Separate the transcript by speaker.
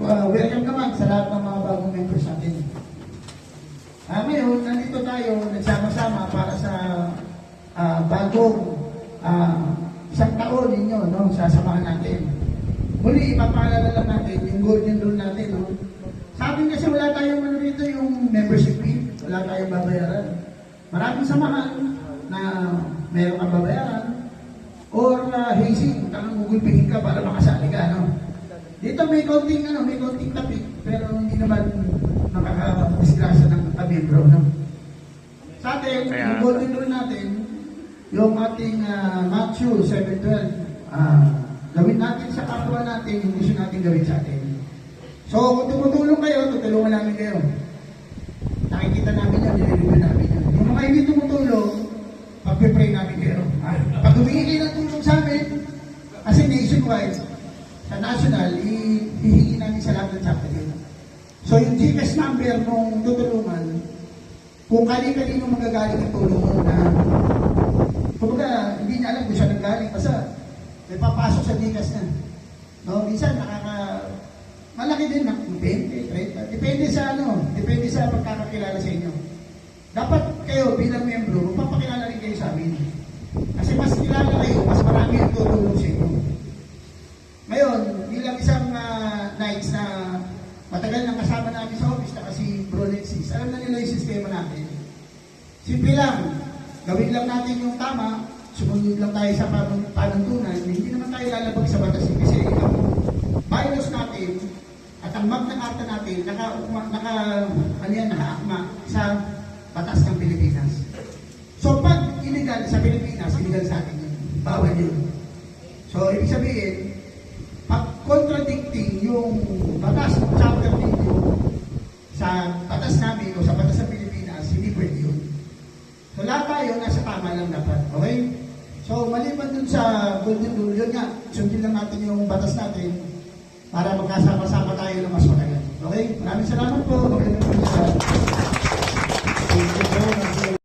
Speaker 1: Welcome naman sa lahat ng mga bagong members natin. Ngayon, nandito tayo nagsama-sama para sa bagong isang taon ninyo, no, sasamahan natin. Muli, ipapaalala lang natin yung golden rule natin. No? Sa atin kasi wala tayong ano dito yung membership fee, wala tayong babayaran. Maraming samahan na meron kang babayaran or hazing, kung gugulpihin ka para makasali ka. No? Dito may konting topic, pero hindi naman nakaka-disgrasya ng kabibro. No? Sa atin, yung golden rule natin, yung ating Matthew 7:12, gawin natin sa kapwa natin yung gusto natin gawin sa atin. So, kung tumutulong kayo, tutulungan namin kayo. Nakikita namin yan, nililipin namin yan. Yung mga hindi tumutulong, pag-pray namin kayo. Pag humingi kayo ng tulong sa amin, kasi nationwide, sa national, hihingi namin sa lahat ng chapter yun. So, yung GCash number nung tutulungan, kung kani-kanino magagaling ang tulong mo na, kumbaga, hindi niya alam kung siya nanggaling, basta may papasok sa GCash na. No, minsan malaki din, 20, 30, depende sa pagkakakilala sa inyo. Dapat kayo bilang membro, magpapakilala rin kayo sa amin. Kasi mas kilala kayo, mas marami ang tutulong sa inyo. Ngayon, bilang isang nights na matagal nang kasama namin sa office na kasi Bro Lexis, alam na nila yung sistema natin. Simple lang, gawin lang natin yung tama, sumunod lang tayo sa panuntunan, hindi naman tayo lalabag sa batas kasi ang bylaws natin at ang magna carta natin nakaakma sa batas ng Pilipinas. So pag illegal sa Pilipinas, illegal sa atin yun. Bawal yun. So ibig sabihin, pag contradicting yung batas ng chapter ninyo sa batas namin o sa batas ng Pilipinas, hindi pwede yun. So lahat tayo nasa tama lang dapat. Okay? So maliban dun sa golden rule, yun nga, sundin lang natin yung batas natin para magkasama-sama tayo